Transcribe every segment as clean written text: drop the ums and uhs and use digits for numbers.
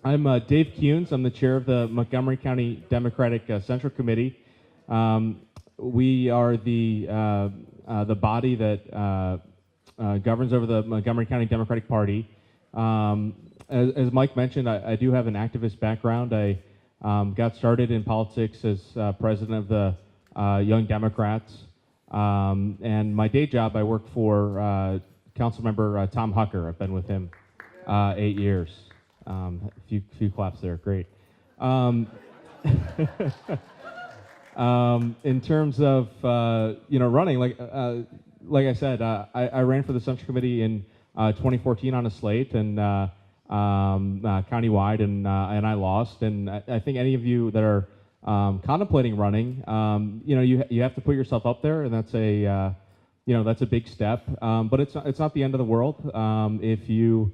I'm Dave Kuhns. I'm the chair of the Montgomery County Democratic Central Committee. We are the body that governs over the Montgomery County Democratic Party. As Mike mentioned, I do have an activist background. I got started in politics as president of the Young Democrats. And my day job, I work for Councilmember Tom Hucker. I've been with him 8 years. A few claps there, great. In terms of running, like I said, I ran for the Central Committee in 2014 on a slate and countywide, and I lost. And I think any of you that are contemplating running, you have to put yourself up there, and that's a that's a big step. But it's not the end of the world if you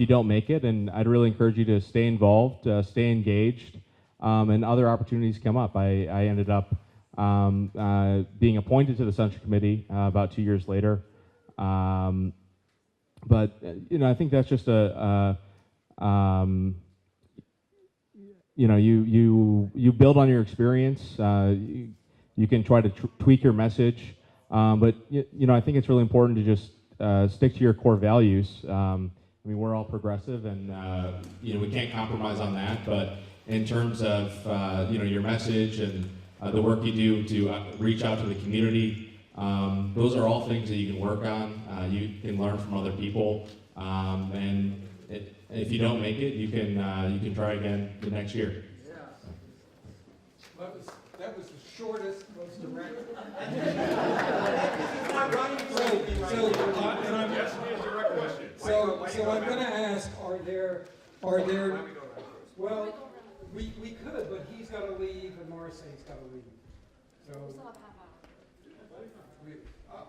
don't make it. And I'd really encourage you to stay involved, stay engaged. And other opportunities come up. I ended up being appointed to the Central Committee about 2 years later. But I think that's just you build on your experience. You can try to tweak your message, but I think it's really important to just stick to your core values. We're all progressive, and we can't compromise on that. But in terms of your message and the work you do to reach out to the community, those are all things that you can work on. You can learn from other people, and if you don't make it, you can try again the next year. Yeah. That was the shortest, most direct. So I'm going to ask: Are there? Well, we could, but he's got to leave, and Marseille's got to leave. So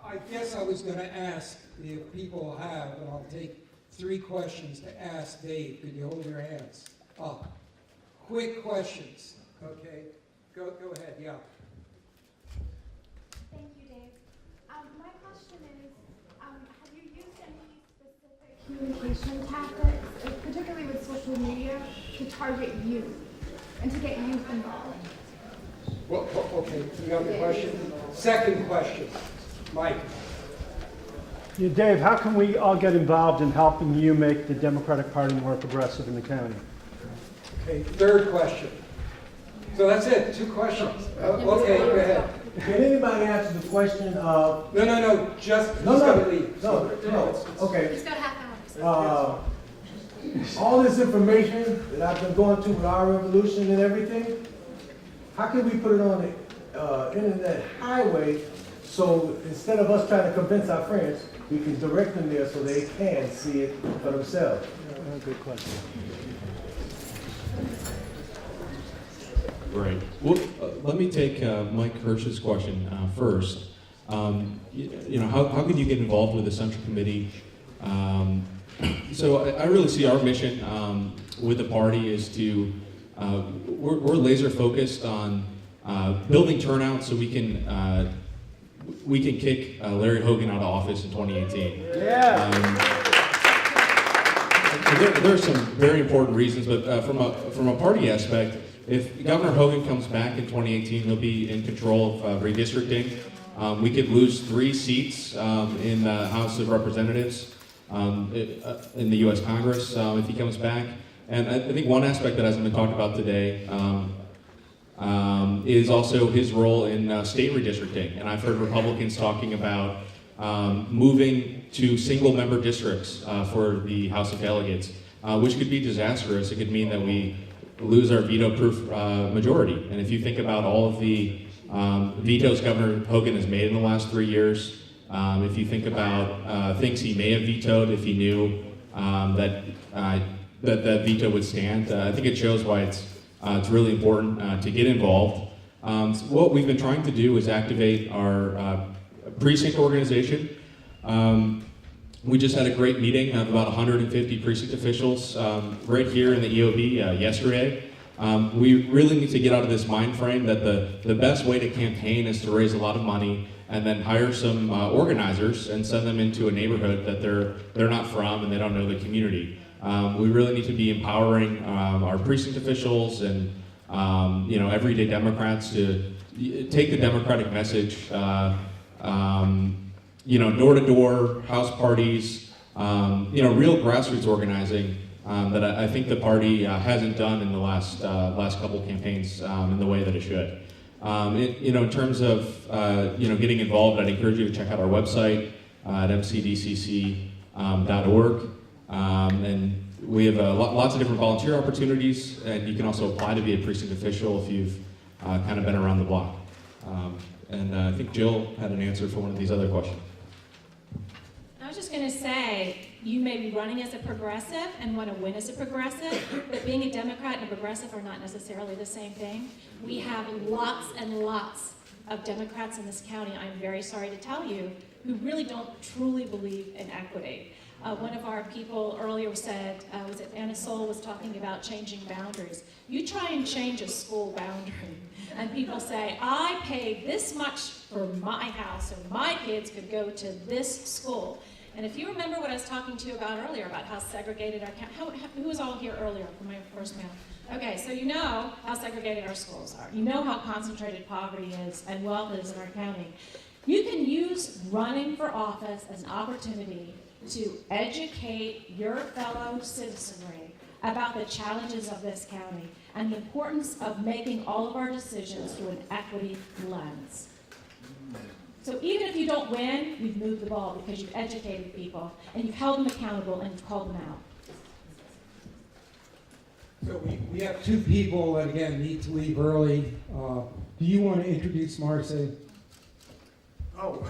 I guess I was going to ask if people have, and I'll take 3 questions to ask Dave. Could you hold your hands up? Quick questions. Okay. Go ahead. Yeah. Thank you, Dave. My question is, have you used any specific communication tactics, particularly with social media, to target youth and to get youth involved? Well, okay, you got the question. Second question, Mike. Yeah, Dave, how can we all get involved in helping you make the Democratic Party more progressive in the county? Okay, third question. So that's it, 2 questions. Okay, go ahead. Can anybody answer the question of... No, just, he's got to leave. No, okay. He's got half an hour. All this information that I've been going to with our revolution and everything, how can we put it on the internet highway so instead of us trying to convince our friends, we can direct them there so they can see it for themselves? Good question. Right. Well, let me take Mike Hirsch's question first. How could you get involved with the Central Committee? So I really see our mission with the party is to, we're laser focused on building turnout so we can kick Larry Hogan out of office in 2018. Yeah. There are some very important reasons, but from a party aspect, if Governor Hogan comes back in 2018, he'll be in control of redistricting. We could lose 3 seats in the House of Representatives in the U.S. Congress if he comes back. And I think one aspect that hasn't been talked about today is also his role in state redistricting. And I've heard Republicans talking about moving to single-member districts for the House of Delegates, which could be disastrous. It could mean that we lose our veto-proof majority. And if you think about all of the vetoes Governor Hogan has made in the last 3 years, if you think about things he may have vetoed if he knew that veto would stand, I think it shows why it's really important to get involved. So what we've been trying to do is activate our precinct organization. We just had a great meeting of about 150 precinct officials right here in the EOB yesterday. We really need to get out of this mind frame that the best way to campaign is to raise a lot of money and then hire some organizers and send them into a neighborhood that they're not from and they don't know the community. We really need to be empowering our precinct officials and everyday Democrats to take the Democratic message, door to door, house parties, real grassroots organizing that I think the party hasn't done in the last couple campaigns in the way that it should. In terms of getting involved, I'd encourage you to check out our website at mcdcc.org, and we have lots of different volunteer opportunities, and you can also apply to be a precinct official if you've kind of been around the block. And I think Jill had an answer for one of these other questions. I was just going to say, you may be running as a progressive and want to win as a progressive, but being a Democrat and a progressive are not necessarily the same thing. We have lots and lots of Democrats in this county, I'm very sorry to tell you, who really don't truly believe in equity. One of our people earlier said, was it Anna Sol was talking about changing boundaries. You try and change a school boundary, and people say, I paid this much for my house, so my kids could go to this school. And if you remember what I was talking to you about earlier, about how segregated our county, who was all here earlier for my first meal? Okay, so you know how segregated our schools are. You know how concentrated poverty is and wealth is in our county. You can use running for office as an opportunity to educate your fellow citizenry about the challenges of this county and the importance of making all of our decisions through an equity lens. So even if you don't win, you've moved the ball because you've educated people and you've held them accountable and you've called them out. So we have two people that, again, need to leave early. Do you want to introduce Marcy? Oh.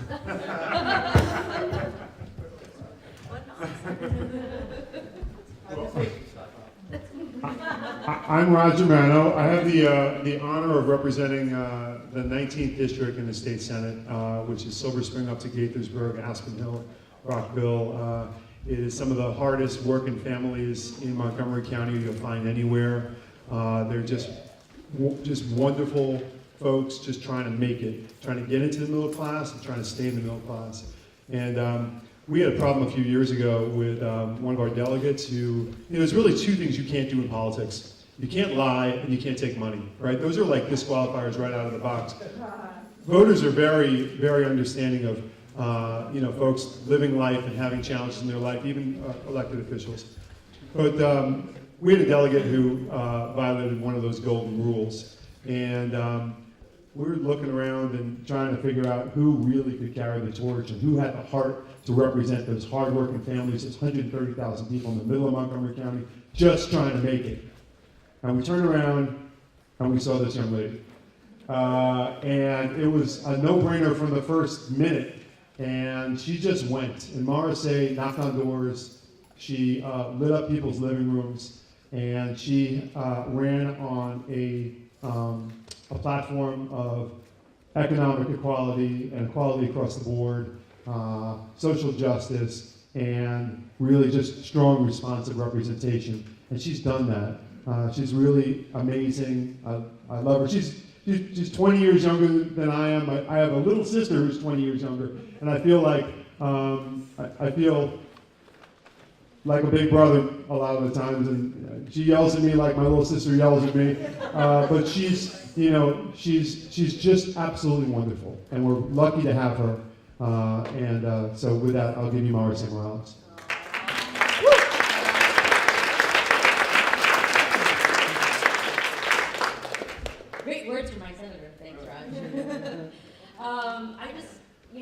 I'm Roger Mano. I have the honor of representing the 19th district in the state senate, which is Silver Spring up to Gaithersburg, Aspen Hill, Rockville. It is some of the hardest working families in Montgomery County you'll find anywhere. They're just wonderful folks, just trying to make it, trying to get into the middle class and trying to stay in the middle class. And we had a problem a few years ago with one of our delegates who, there's really two things you can't do in politics. You can't lie and you can't take money, right? Those are like disqualifiers right out of the box. Voters are very, very understanding of folks living life and having challenges in their life, even elected officials. But we had a delegate who violated one of those golden rules. And we were looking around and trying to figure out who really could carry the torch and who had the heart to represent those hardworking families. There's 130,000 people in the middle of Montgomery County just trying to make it. And we turned around and we saw this young lady. And it was a no-brainer from the first minute. And she just went. And Morrissey knocked on doors. She lit up people's living rooms. And she ran on a platform of economic equality and equality across the board, social justice, and really just strong responsive representation. And she's done that. She's really amazing. I love her. She's 20 years younger than I am. I have a little sister who's 20 years younger, and I feel like I feel like a big brother a lot of the times, and she yells at me like my little sister yells at me. But she's just absolutely wonderful, and we're lucky to have her. So with that, I'll give you Marcy Morales. Great words from my senator. Thanks, Raj.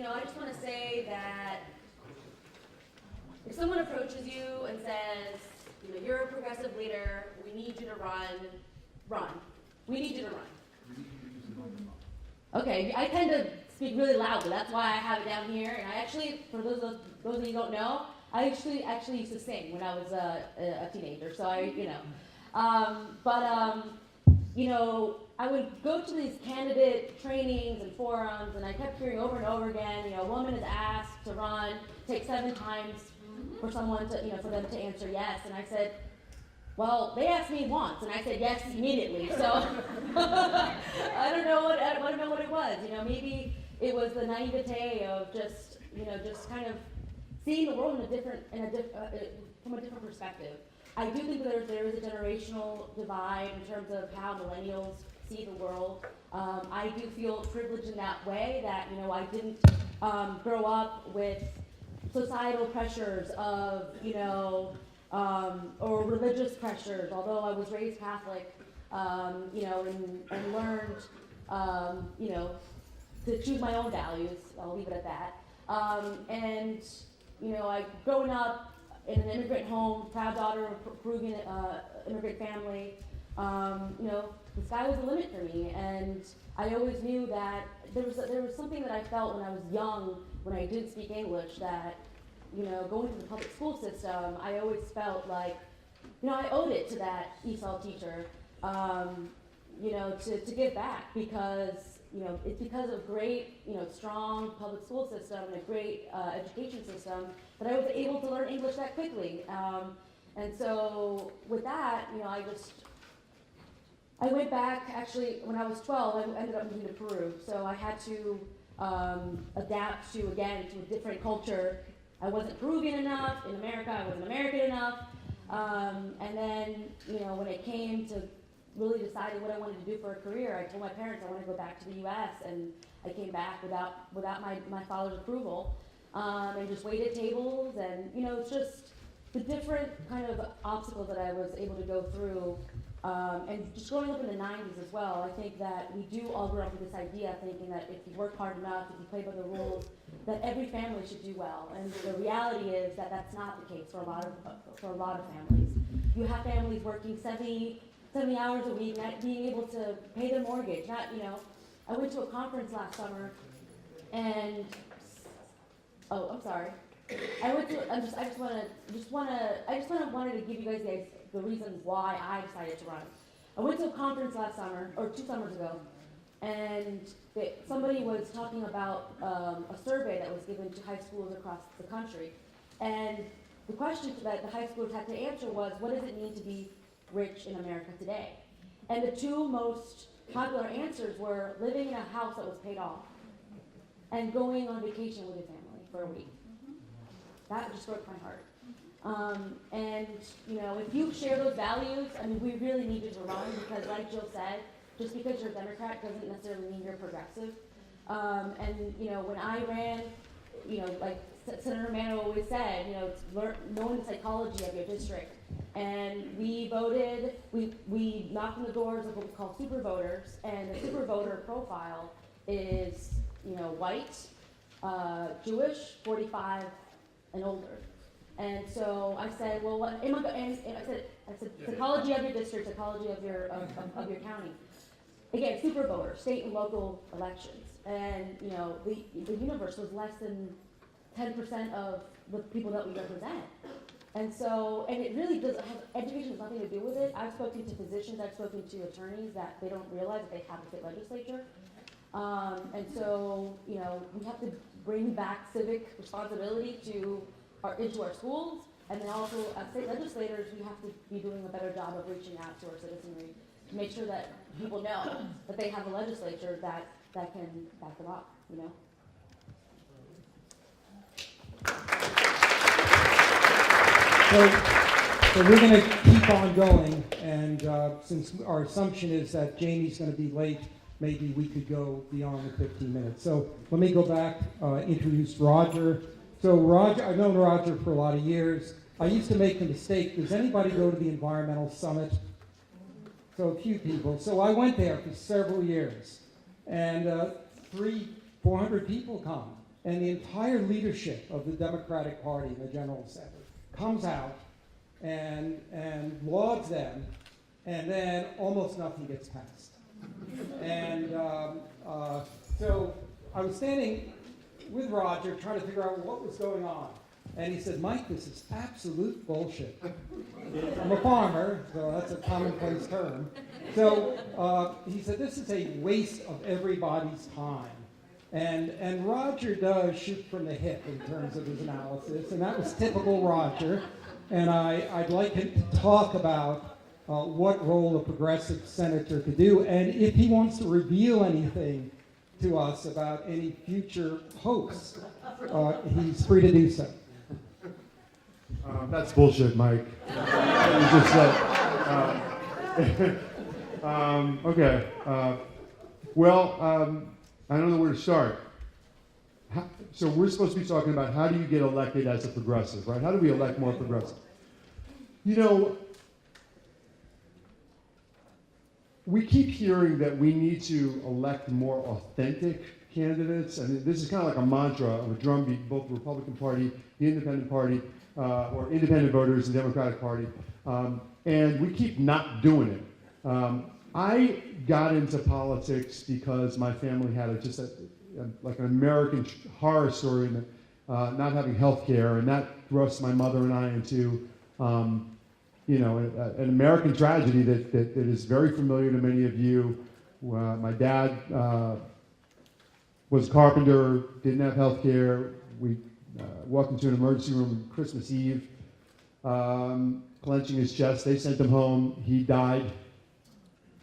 I just want to say that if someone approaches you and says, you're a progressive leader, we need you to run. We need you to run. Okay, I tend to speak really loudly. That's why I have it down here. And I actually, for those of you who don't know, I actually used to sing when I was a teenager. So I would go to these candidate trainings and forums, and I kept hearing over and over again, a woman is asked to run, take 7 times for someone to, for them to answer yes. And I said, well, they asked me once, and I said yes immediately. So I don't know what it was. Maybe it was the naivete of just kind of seeing the world from a different perspective. I do think that there is a generational divide in terms of how millennials see the world. I do feel privileged in that way that, you know, I didn't grow up with societal pressures of, you know, or religious pressures, although I was raised Catholic, you know, and learned, you know, to choose my own values. I'll leave it at that. And, you know, growing up in an immigrant home, proud daughter of a Peruvian immigrant family, you know, the sky was the limit for me. And I always knew that there was something that I felt when I was young, when I did speak English, that, you know, going through the public school system, I always felt like, you know, I owed it to that ESOL teacher, you know, to give back, because, you know, it's because of great, you know, strong public school system and a great education system that I was able to learn English that quickly. And so with that, you know, I went back, actually, when I was 12, I ended up moving to Peru. So I had to adapt to a different culture. I wasn't Peruvian enough in America, I wasn't American enough. And then, you know, when it came to really deciding what I wanted to do for a career, I told my parents I wanted to go back to the US, and I came back without my father's approval, and just waited tables, and, you know, it's just the different kind of obstacles that I was able to go through. And just growing up in the 90s as well, I think that we do all grow up with this idea thinking that if you work hard enough, if you play by the rules, that every family should do well. And the reality is that that's not the case for a lot of families. You have families working 70 hours a week, not being able to pay their mortgage. Not, you know, I went to a conference last summer, and I'm sorry. I just wanted to give you guys the reasons why I decided to run. I went to a conference last summer, or 2 summers ago, and somebody was talking about a survey that was given to high schools across the country. And the question that the high schoolers had to answer was, what does it mean to be rich in America today? And the 2 most popular answers were living in a house that was paid off and going on vacation with your family for a week. That just broke my heart. And, you know, if you share those values, I mean, we really need you to run, because like Jill said, just because you're a Democrat doesn't necessarily mean you're progressive. And, you know, when I ran, you know, like Senator Mano always said, you know, it's knowing the psychology of your district. And we voted, we knocked on the doors of what we call super voters, and the super voter profile is, you know, white, Jewish, 45 and older. And so I said, well, what am I going? And I said, psychology of your district, psychology of your county. Again, super voters, state and local elections, and, you know, the universe was less than 10% of the people that we represent. And so, and it really does have, education has nothing to do with it. I've spoken to physicians, I've spoken to attorneys that they don't realize that they have a state legislature. And so, you know, we have to bring back civic responsibility into our schools, and then also as state legislators, we have to be doing a better job of reaching out to our citizenry to make sure that people know that they have a legislature that can back them up, you know? So we're going to keep on going, and since our assumption is that Jamie's going to be late, maybe we could go beyond the 15 minutes. So let me go back, introduce Roger. So Roger, I've known Roger for a lot of years. I used to make the mistake, does anybody go to the Environmental Summit? So a few people. So I went there for several years, and 300-400 people come, and the entire leadership of the Democratic Party in the General Assembly comes out and lauds them, and then almost nothing gets passed. And so I was standing with Roger trying to figure out what was going on. And he said, Mike, this is absolute bullshit. I'm a farmer, so that's a commonplace term. So he said, this is a waste of everybody's time. And Roger does shoot from the hip in terms of his analysis, and that was typical Roger. And I'd like him to talk about what role a progressive senator could do, and if he wants to reveal anything to us about any future hopes, he's free to do so. That's bullshit, Mike. just okay. Well, I don't know where to start. So we're supposed to be talking about how do you get elected as a progressive, right? How do we elect more progressive? You know, we keep hearing that we need to elect more authentic candidates, and this is kind of like a mantra of a drumbeat, both the Republican Party, the Independent Party, or independent voters, and Democratic Party, and we keep not doing it. I got into politics because my family had like an American horror story, not having health care, and that thrust my mother and I into an American tragedy that is very familiar to many of you. My dad was a carpenter, didn't have health care. We walked into an emergency room Christmas Eve, clenching his chest. They sent him home. He died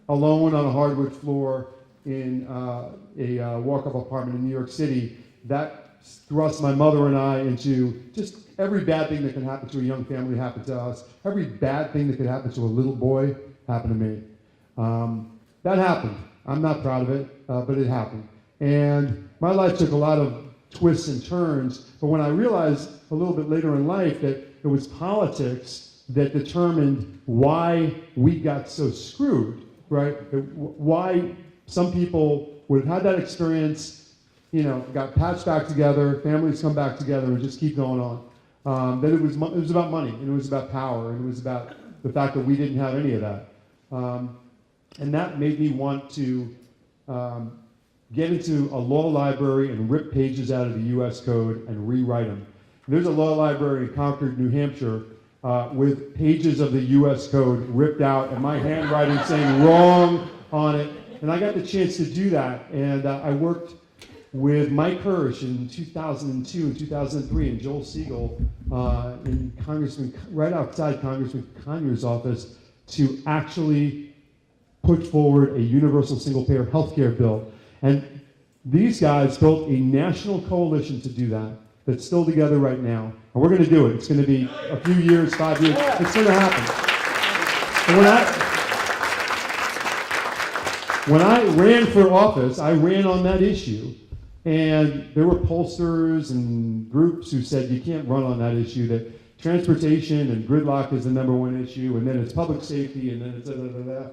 alone on a hardwood floor in a walk-up apartment in New York City. That thrust my mother and I into just every bad thing that can happen to a young family happened to us. Every bad thing that could happen to a little boy happened to me. That happened. I'm not proud of it, but it happened. And my life took a lot of twists and turns, but when I realized a little bit later in life that it was politics that determined why we got so screwed, right? Why some people would have had that experience, got patched back together, families come back together and just keep going on. That it was about money, and it was about power, and it was about the fact that we didn't have any of that. And that made me want to get into a law library and rip pages out of the U.S. Code and rewrite them. There's a law library in Concord, New Hampshire, with pages of the U.S. Code ripped out and my handwriting saying wrong on it. And I got the chance to do that. And I worked with Mike Hirsch in 2002 and 2003 and Joel Siegel in right outside Congressman Conyers' office to actually put forward a universal single-payer health care bill. And these guys built a national coalition to do that, that's still together right now. And we're going to do it. It's going to be a few years, 5 years. It's going to happen. And when I ran for office, I ran on that issue. And there were pollsters and groups who said you can't run on that issue, that transportation and gridlock is the #1 issue, and then it's public safety, and then it's da-da-da-da.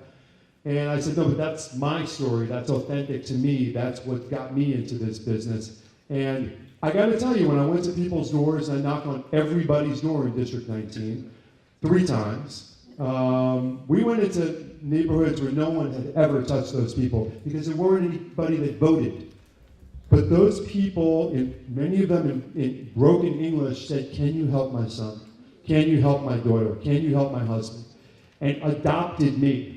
And I said, no, but that's my story. That's authentic to me. That's what got me into this business. And I got to tell you, when I went to people's doors and I knocked on everybody's door in District 19, 3 times, we went into neighborhoods where no one had ever touched those people because there weren't anybody that voted. But those people, many of them in broken English, said, can you help my son? Can you help my daughter? Can you help my husband? And adopted me,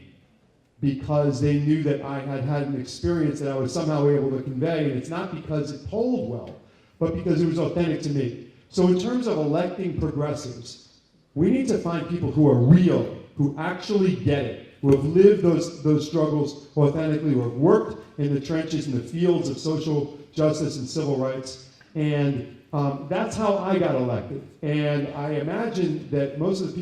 because they knew that I had had an experience that I was somehow able to convey, and it's not because it polled well, but because it was authentic to me. So in terms of electing progressives, we need to find people who are real, who actually get it, who have lived those struggles authentically, who have worked in the trenches, in the fields of social justice and civil rights, and that's how I got elected. And I imagine that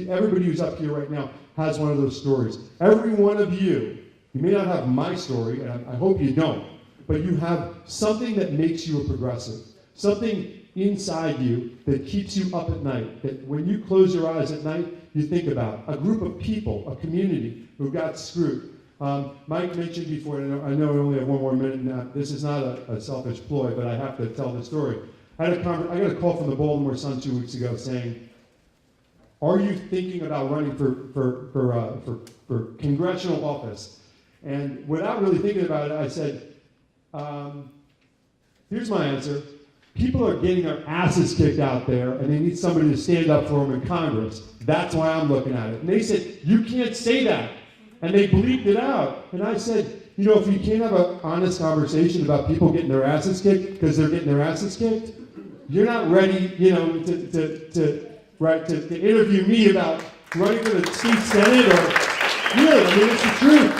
everybody who's up here right now has one of those stories. Every one of you may not have my story, and I hope you don't, but you have something that makes you a progressive, something inside you that keeps you up at night, that when you close your eyes at night, you think about a group of people, a community who got screwed. Mike mentioned before, and I know I only have 1 more minute now, this is not a selfish ploy, but I have to tell the story. I got a call from the Baltimore Sun 2 weeks ago saying, are you thinking about running for congressional office? And without really thinking about it, I said, here's my answer. People are getting their asses kicked out there, and they need somebody to stand up for them in Congress. That's why I'm looking at it. And they said, you can't say that. And they bleeped it out. And I said, if you can't have an honest conversation about people getting their asses kicked because they're getting their asses kicked, you're not ready, to interview me about running for the state senate, or really, it's the truth.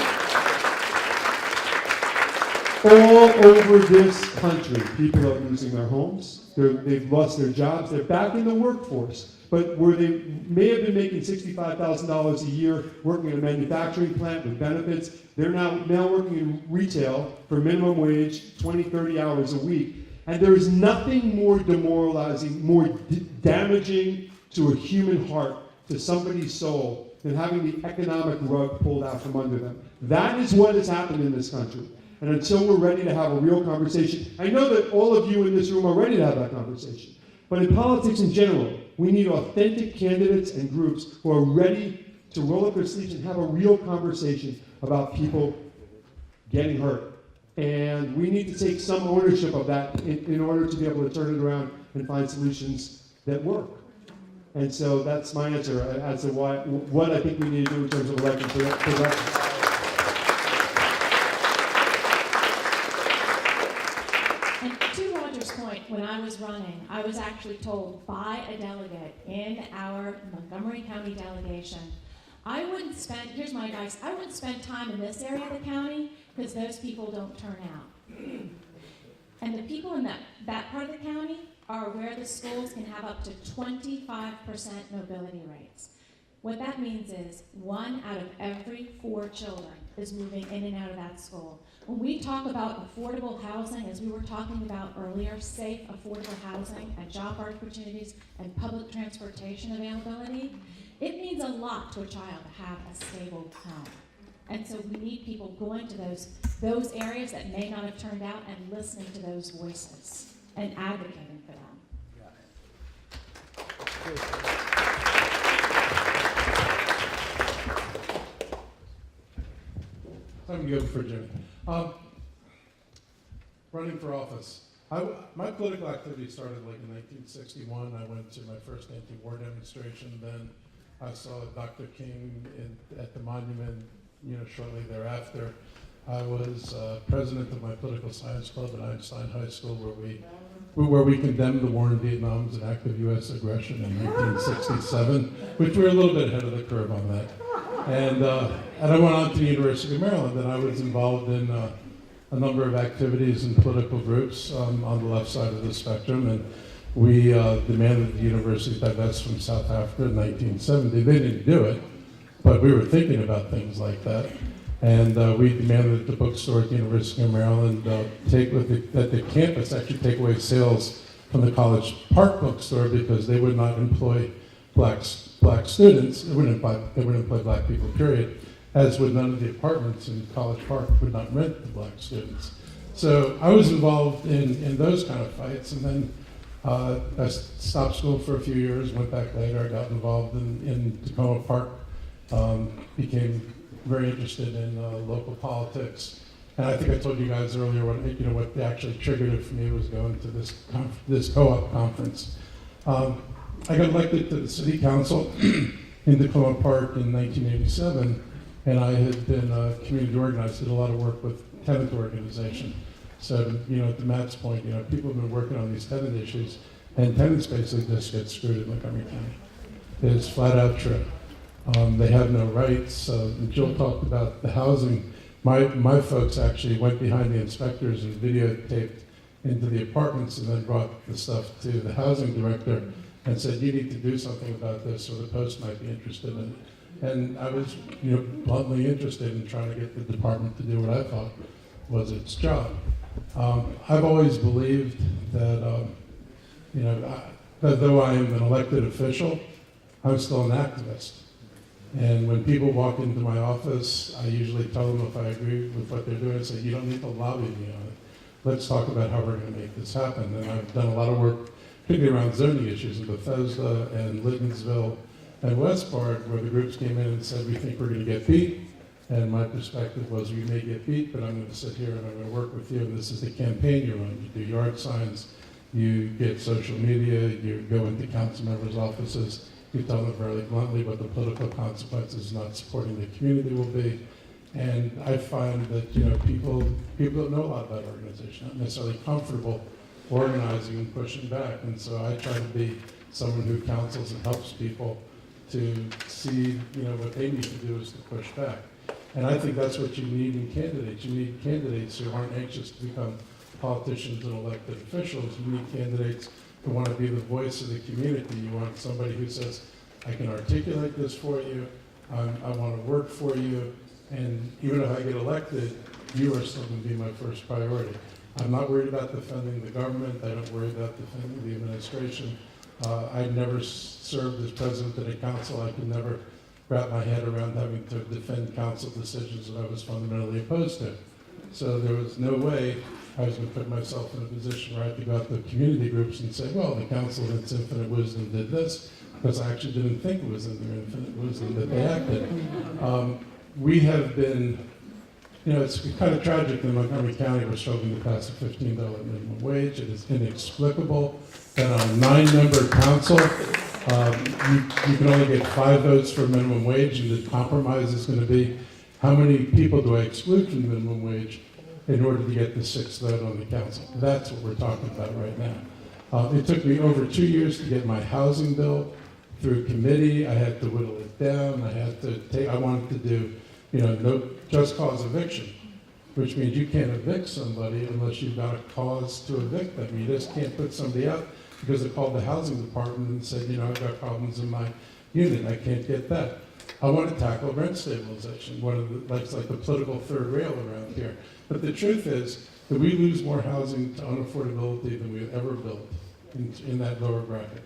All over this country, people are losing their homes, they've lost their jobs, they're back in the workforce. But where they may have been making $65,000 a year working in a manufacturing plant with benefits, they're now working in retail for minimum wage, 20, 30 hours a week. And there is nothing more demoralizing, more damaging to a human heart, to somebody's soul, than having the economic rug pulled out from under them. That is what has happened in this country. And until we're ready to have a real conversation, I know that all of you in this room are ready to have that conversation. But in politics in general, we need authentic candidates and groups who are ready to roll up their sleeves and have a real conversation about people getting hurt. And we need to take some ownership of that in order to be able to turn it around and find solutions that work. And so that's my answer as to what I think we need to do in terms of election progression. And to Roger's point, when I was running, I was actually told by a delegate in our Montgomery County delegation, here's my advice, I wouldn't spend time in this area of the county because those people don't turn out. And the people in that part of the county are where the schools can have up to 25% mobility rates. What that means is 1 out of every 4 children is moving in and out of that school. When we talk about affordable housing, as we were talking about earlier, safe, affordable housing and job opportunities and public transportation availability, it means a lot to a child to have a stable home. And so we need people going to those areas that may not have turned out and listening to those voices and advocating for them. I'm good for Jimmy. Running for office. My political activity started like in 1961. I went to my first anti-war demonstration. Then I saw Dr. King at the monument, shortly thereafter. I was president of my political science club at Einstein High School, where we condemned the war in Vietnam as an act of U.S. aggression in 1967, which we were a little bit ahead of the curve on that. And I went on to the University of Maryland, and I was involved in a number of activities and political groups on the left side of the spectrum. And we demanded the university divest from South Africa in 1970. They didn't do it, but we were thinking about things like that. And we demanded that the bookstore at the University of Maryland that the campus actually take away sales from the College Park bookstore because they would not employ black students. They wouldn't employ black people, period. As would none of the apartments in College Park would not rent to black students. So I was involved in those kind of fights, and then I stopped school for a few years, went back later. I got involved in Tacoma Park, became very interested in local politics. And I think I told you guys earlier what actually triggered it for me was going to this co-op conference. I got elected to the city council in Tacoma Park in 1987, and I had been community organized, did a lot of work with tenant organization. So, to Matt's point, people have been working on these tenant issues, and tenants basically just get screwed in Montgomery County. It's flat out true. They have no rights. Jill talked about the housing. My folks actually went behind the inspectors and videotaped into the apartments and then brought the stuff to the housing director and said, you need to do something about this or the Post might be interested in it. And I was bluntly interested in trying to get the department to do what I thought was its job. I've always believed that, that though I am an elected official, I'm still an activist. And when people walk into my office, I usually tell them if I agree with what they're doing, I say, you don't need to lobby me on it. Let's talk about how we're going to make this happen. And I've done a lot of work, particularly around zoning issues in Bethesda and Littonsville and Westport, where the groups came in and said, we think we're going to get beat. And my perspective was, we may get beat, but I'm going to sit here and I'm going to work with you. And this is the campaign you run. You do yard signs, you get social media, you go into council members' offices. You tell them very bluntly what the political consequences of not supporting the community will be. And I find that people don't know a lot about organization, not necessarily comfortable organizing and pushing back. And so I try to be someone who counsels and helps people to see what they need to do is to push back. And I think that's what you need in candidates. You need candidates who aren't anxious to become politicians and elected officials. You need candidates who want to be the voice of the community. You want somebody who says, I can articulate this for you, I want to work for you, and even if I get elected, you are still going to be my first priority. I'm not worried about defending the government. I don't worry about defending the administration. I never served as president of the council. I could never wrap my head around having to defend council decisions that I was fundamentally opposed to. So there was no way I was going to put myself in a position where I had to go out to community groups and say, well, the council in its infinite wisdom did this, because I actually didn't think it was in their infinite wisdom that they acted. We have been, you know, it's kind of tragic in Montgomery County we're struggling to pass a $15 minimum wage. It is inexplicable that on a 9-member council, you can only get 5 votes for minimum wage, and the compromise is going to be how many people do I exclude from the minimum wage in order to get the 6th vote on the council. That's what we're talking about right now. It took me over 2 years to get my housing bill through committee. I had to whittle it down. I wanted to do, you know, no just cause eviction, which means you can't evict somebody unless you've got a cause to evict them. You just can't put somebody out because they called the housing department and said, you know, I've got problems in my unit, I can't get that. I want to tackle rent stabilization, one of the, like the political third rail around here. But the truth is that we lose more housing to unaffordability than we've ever built in that lower bracket.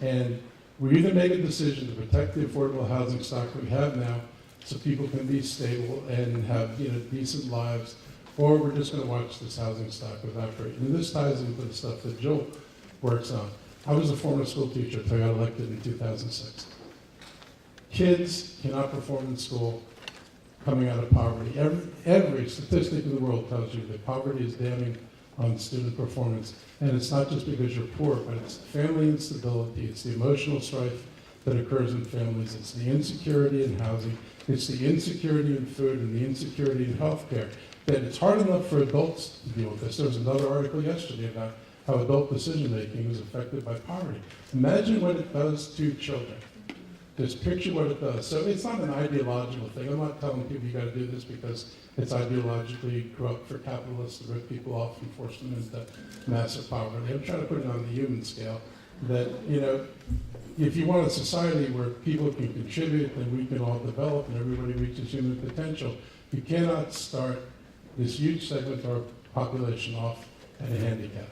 And we either make a decision to protect the affordable housing stock we have now so people can be stable and have, you know, decent lives, or we're just going to watch this housing stock evaporate. And this ties into the stuff that Jill works on. I was a former school teacher until I got elected in 2006. Kids cannot perform in school coming out of poverty. Every statistic in the world tells you that poverty is damning on student performance. And it's not just because you're poor, but it's the family instability, it's the emotional strife that occurs in families, it's the insecurity in housing, it's the insecurity in food and the insecurity in healthcare. That it's hard enough for adults to deal with this. There was another article yesterday about how adult decision-making is affected by poverty. Imagine what it does to children. Just picture what it does. So it's not an ideological thing. I'm not telling people you got to do this because it's ideologically corrupt for capitalists to rip people off and force them into massive poverty. I'm trying to put it on the human scale that, you know, if you want a society where people can contribute and we can all develop and everybody reaches human potential, you cannot start this huge segment of our population off at a handicap.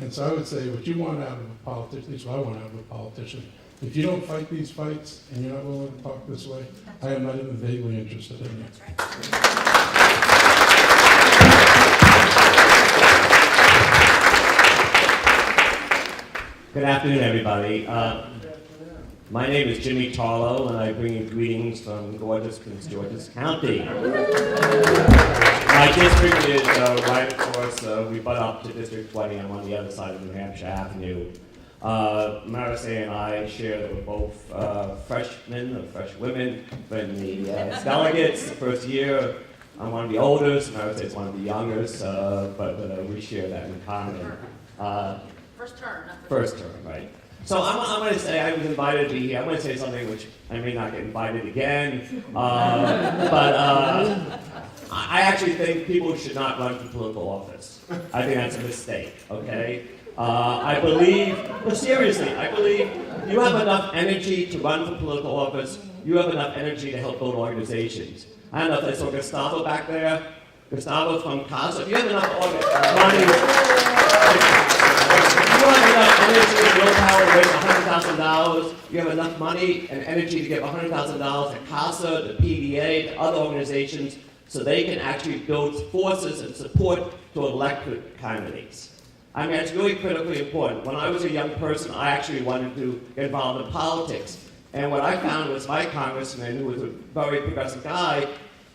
And so I would say what you want out of a politician, at least what I want out of a politician, if you don't fight these fights and you're not willing to talk this way, I am not even vaguely interested in you. Good afternoon, everybody. My name is Jimmy Tarlow, and I bring you greetings from gorgeous Prince George's County. My district is right, of course, we butt up to District 20. I'm on the other side of New Hampshire Avenue. Marisay and I share that we're both freshmen or fresh women, but in the delegates, the first year, I'm one of the oldest, Marisay is one of the youngest, but we share that in common. First term, not First term, right. So I'm going to say I was invited to be here. I'm going to say something which I may not get invited again, but I actually think people should not run for political office. I think that's a mistake, okay? I believe, but seriously, I believe you have enough energy to run for political office. You have enough energy to help build organizations. I don't know if I saw Gustavo back there. Gustavo from CASA. If you have enough money, you have enough energy and willpower to raise $100,000. You have enough money and energy to give $100,000 to CASA, to PDA, to other organizations, so they can actually build forces and support to elect candidates. I mean, it's really critically important. When I was a young person, I actually wanted to get involved in politics. And what I found was my congressman, who was a very progressive guy,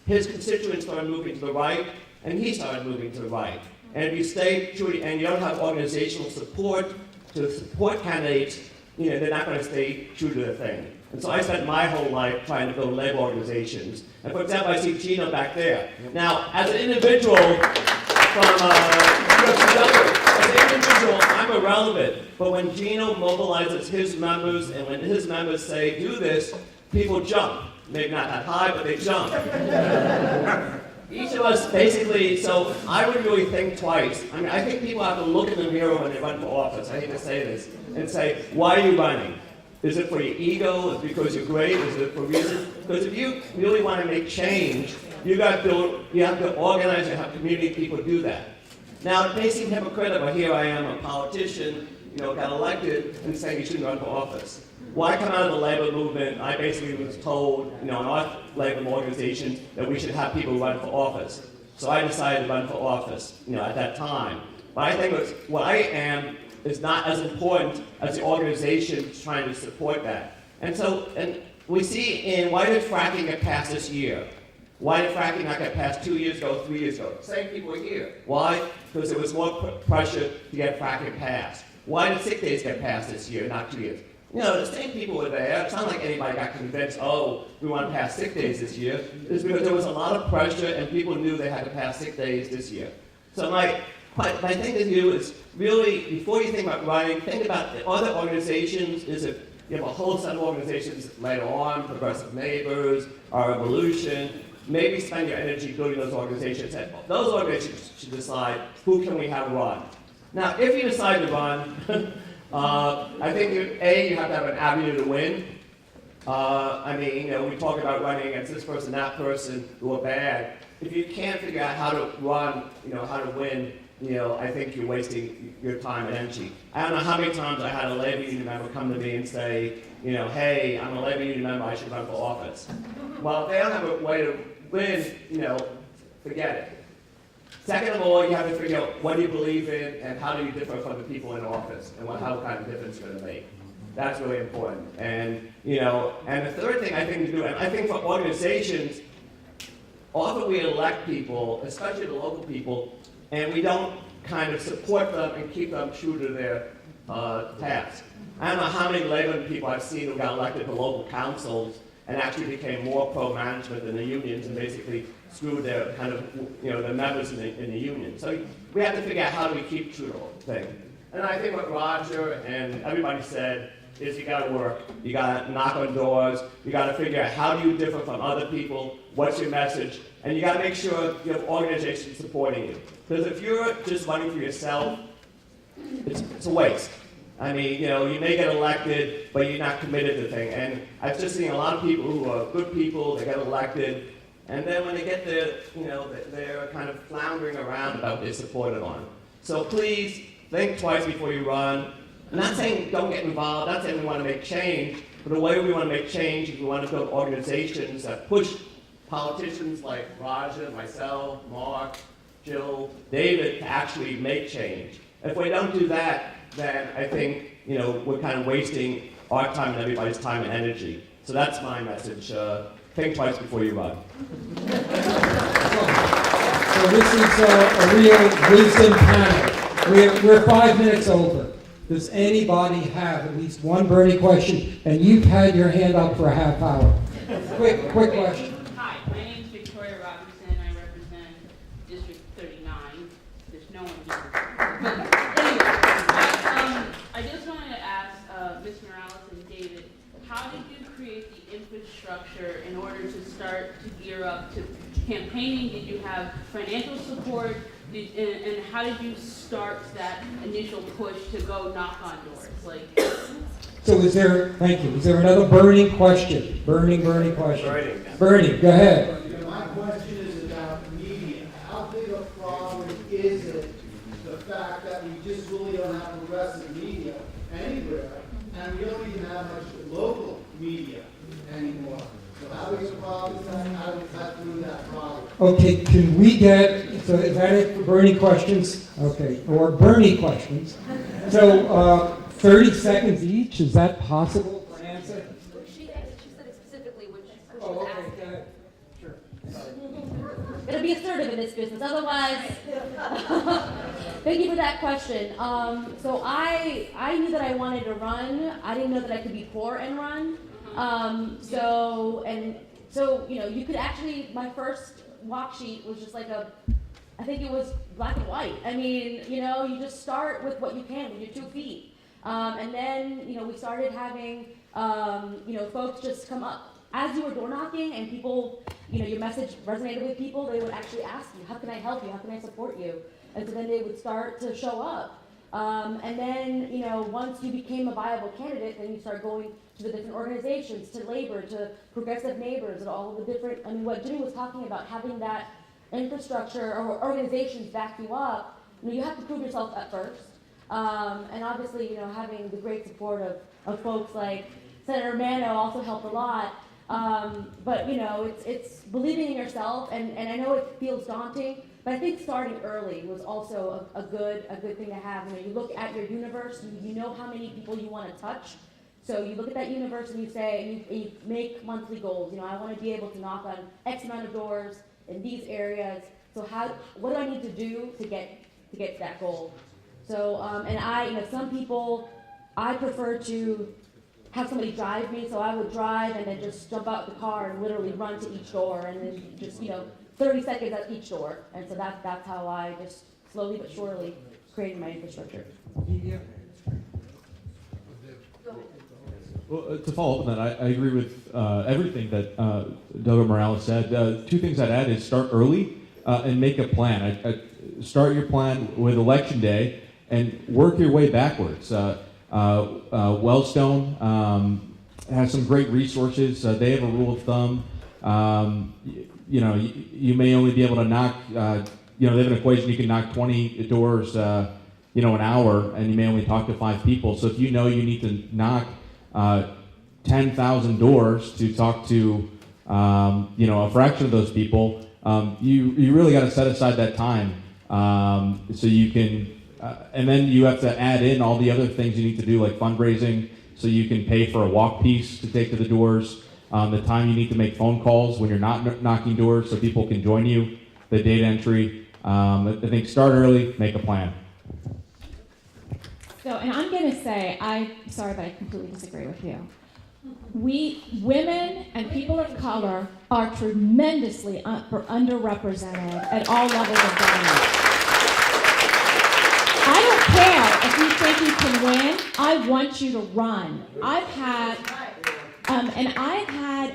his constituents started moving to the right, and he started moving to the right. And if you stay true and you don't have organizational support to support candidates, you know, they're not going to stay true to their thing. And so I spent my whole life trying to build labor organizations. And for example, I see Gino back there. Now, as an individual from as an individual, I'm irrelevant. But when Gino mobilizes his members and when his members say, do this, people jump. Maybe not that high, but they jump. Each of us basically, so I would really think twice. I mean, I think people have to look in the mirror when they run for office, I hate to say this, and say, why are you running? Is it for your ego? Is it because you're great? Is it for reasons? Because if you really want to make change, you have to organize and have community people do that. Now, it may seem hypocritical, but here I am, a politician, got elected and saying you shouldn't run for office. Well, I come out of the labor movement. I basically was told, in our labor organization, that we should have people run for office. So I decided to run for office, at that time. But I think what I am is not as important as the organization trying to support that. And we see why did fracking get passed this year? Why did fracking not get passed 2 years ago, 3 years ago? Same people are here. Why? Because there was more pressure to get fracking passed. Why did sick days get passed this year, not 2 years? The same people were there. It's not like anybody got convinced, we want to pass sick days this year. It's because there was a lot of pressure and people knew they had to pass sick days this year. So my thing to you is really, before you think about running, think about the other organizations. You have a whole set of organizations later on, Progressive Neighbors, Our Revolution. Maybe spend your energy building those organizations. And those organizations should decide who can we have run. Now, if you decide to run, I think you have to have an avenue to win. We talk about running against this person, that person, who are bad. If you can't figure out how to run, how to win, I think you're wasting your time and energy. I don't know how many times I had a labor union member come to me and say, hey, I'm a labor union member, I should run for office. Well, if they don't have a way to win, forget it. Second of all, you have to figure out what do you believe in and how do you differ from the people in office and how kind of difference you're going to make. That's really important. And the third thing I think to do, and I think for organizations, often we elect people, especially the local people, and we don't kind of support them and keep them true to their task. I don't know how many labor people I've seen who got elected to local councils and actually became more pro-management than the unions and basically screwed their kind of, the members in the union. So we have to figure out how do we keep true to the whole thing. And I think what Roger and everybody said is you gotta work. You gotta knock on doors. You gotta figure out how do you differ from other people, what's your message, and you gotta make sure you have organizations supporting you. Because if you're just running for yourself, it's a waste. You may get elected, but you're not committed to the thing. And I've just seen a lot of people who are good people, they get elected, and then when they get there, they're kind of floundering around about what they're supported on. So please, think twice before you run. I'm not saying don't get involved, not saying we want to make change, but the way we want to make change is we want to build organizations that push politicians like Raja, myself, Mark, Jill, David to actually make change. If we don't do that, then I think we're kind of wasting our time and everybody's time and energy. So that's my message. Think twice before you run. So this is a real wisdom panel. We're 5 minutes over. Does anybody have at least one burning question? And you've had your hand up for a half hour. Quick question. Hi, my name is Victoria Robinson. I represent District 39. There's no one here. But anyway, I just wanted to ask Ms. Morales and David, how did you create the infrastructure in order to start to gear up to campaigning? Did you have financial support? And how did you start that initial push to go knock on doors? So thank you, is there another burning question? Burning question. Bernie, go ahead. My question is about media. How big a problem is it, the fact that we just really don't have progressive media anywhere, and we don't even have much local media anymore? So how big a problem is that? How do we cut through that problem? Okay, so is that it for burning questions? Okay, or Bernie questions. So 30 seconds each, is that possible for an answer? She said it specifically, which Oh, was okay, asking. go ahead. Sure. It'll be assertive in this business. Otherwise, thank you for that question. So I knew that I wanted to run. I didn't know that I could be poor and run. So you could actually, my first walk sheet was just I think it was black and white. You just start with what you can with your 2 feet. And then, we started having, folks just come up as you were door knocking and people, your message resonated with people, they would actually ask you, how can I help you? How can I support you? And so then they would start to show up. And then, once you became a viable candidate, then you start going to the different organizations, to labor, to progressive neighbors, and all of the different, what Jimmy was talking about, having that infrastructure or organizations back you up, you have to prove yourself at first. And obviously, having the great support of folks like Senator Mano also helped a lot. But it's believing in yourself, and I know it feels daunting, but I think starting early was also a good thing to have. You look at your universe, you know how many people you want to touch. So you look at that universe and you say, and you make monthly goals. I want to be able to knock on X amount of doors in these areas. So what do I need to do to get to that goal? So and some people, I prefer to have somebody drive me, so I would drive and then just jump out the car and literally run to each door, and then just 30 seconds at each door. And so that's how I just slowly but surely created my infrastructure. Well, to follow up on that, I agree with everything that Doug Morales said. Two things I'd add is start early and make a plan. Start your plan with Election Day and work your way backwards. Wellstone has some great resources. They have a rule of thumb. You may only be able to knock, they have an equation, you can knock 20 doors, an hour, and you may only talk to 5 people. So if you need to knock 10,000 doors to talk to, a fraction of those people, you really got to set aside that time so you can, and then you have to add in all the other things you need to do, like fundraising, so you can pay for a walk piece to take to the doors, the time you need to make phone calls when you're not knocking doors so people can join you, the data entry. I think start early, make a plan. So, and I'm going to say, sorry, but I completely disagree with you. We, women and people of color, are tremendously underrepresented at all levels of government. I don't care if you think you can win. I want you to run. I've had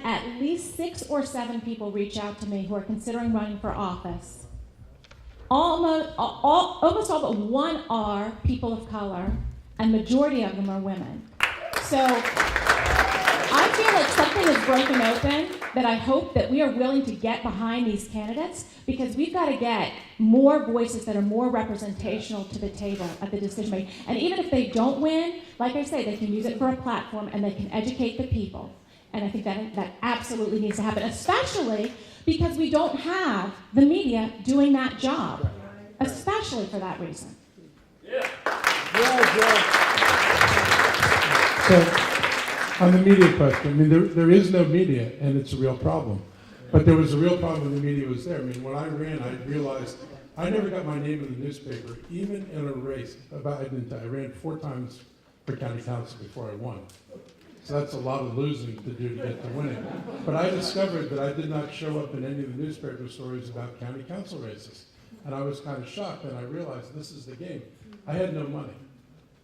at least 6 or 7 people reach out to me who are considering running for office. Almost all but one are people of color, and majority of them are women. So I feel like something is broken open that I hope that we are willing to get behind these candidates, because we've got to get more voices that are more representational to the table at the decision making. And even if they don't win, like I say, they can use it for a platform and they can educate the people. And I think that absolutely needs to happen, especially because we don't have the media doing that job, especially for that reason. So, on the media question, there is no media, and it's a real problem. But there was a real problem when the media was there. When I ran, I realized I never got my name in the newspaper, even in a race. I ran 4 times for county council before I won. So that's a lot of losing to do to get to winning. But I discovered that I did not show up in any of the newspaper stories about county council races. And I was kind of shocked, and I realized this is the game. I had no money.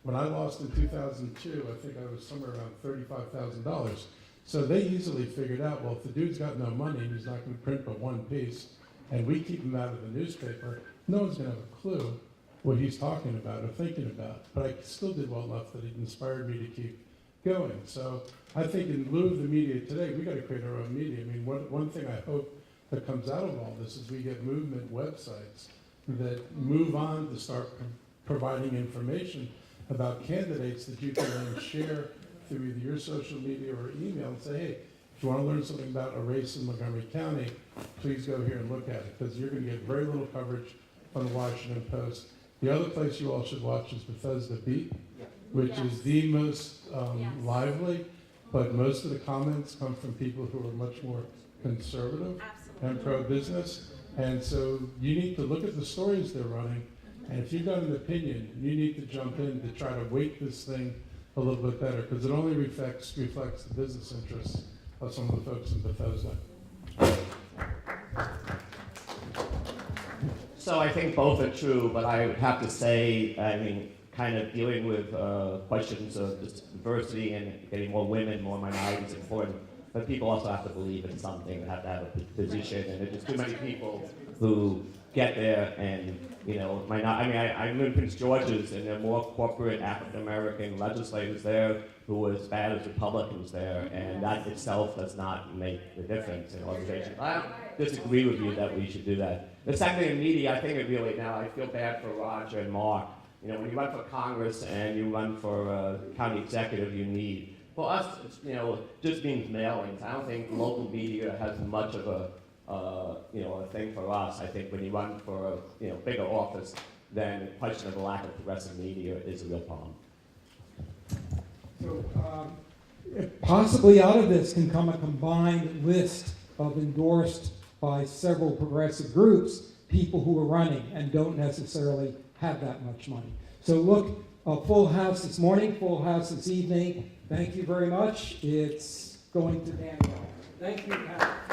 When I lost in 2002, I think I was somewhere around $35,000. So they easily figured out, well, if the dude's got no money and he's not going to print but one piece, and we keep him out of the newspaper, no one's going to have a clue what he's talking about or thinking about. But I still did well enough that it inspired me to keep going. So I think in lieu of the media today, we got to create our own media. One thing I hope that comes out of all this is we get movement websites that move on to start providing information about candidates that you can then share through either your social media or email and say, hey, if you want to learn something about a race in Montgomery County, please go here and look at it, because you're going to get very little coverage from the Washington Post. The other place you all should watch is Bethesda Beat, which is the most lively, but most of the comments come from people who are much more conservative and pro-business. And so you need to look at the stories they're running, and if you've got an opinion, you need to jump in to try to weight this thing a little bit better, because it only reflects the business interests of some of the folks in Bethesda. So I think both are true, but I would have to say, kind of dealing with questions of diversity and getting more women, more minorities important. but people also have to believe in something, have to have a position, and there's just too many people who get there and, I'm in Prince George's, and there are more corporate African-American legislators there who are as bad as Republicans there, and that itself does not make the difference in organizations. I don't disagree with you that we should do that. The second thing in media, I think it really, now I feel bad for Roger and Mark. When you run for Congress and you run for county executive, you need, for us, just means mailings. I don't think local media has much of a thing for us. I think when you run for a bigger office, then the question of the lack of progressive media is a real problem. So, possibly out of this can come a combined list of endorsed by several progressive groups, people who are running and don't necessarily have that much money. So look, a full house this morning, full house this evening. Thank you very much. It's going to Daniel. Thank you, Pat.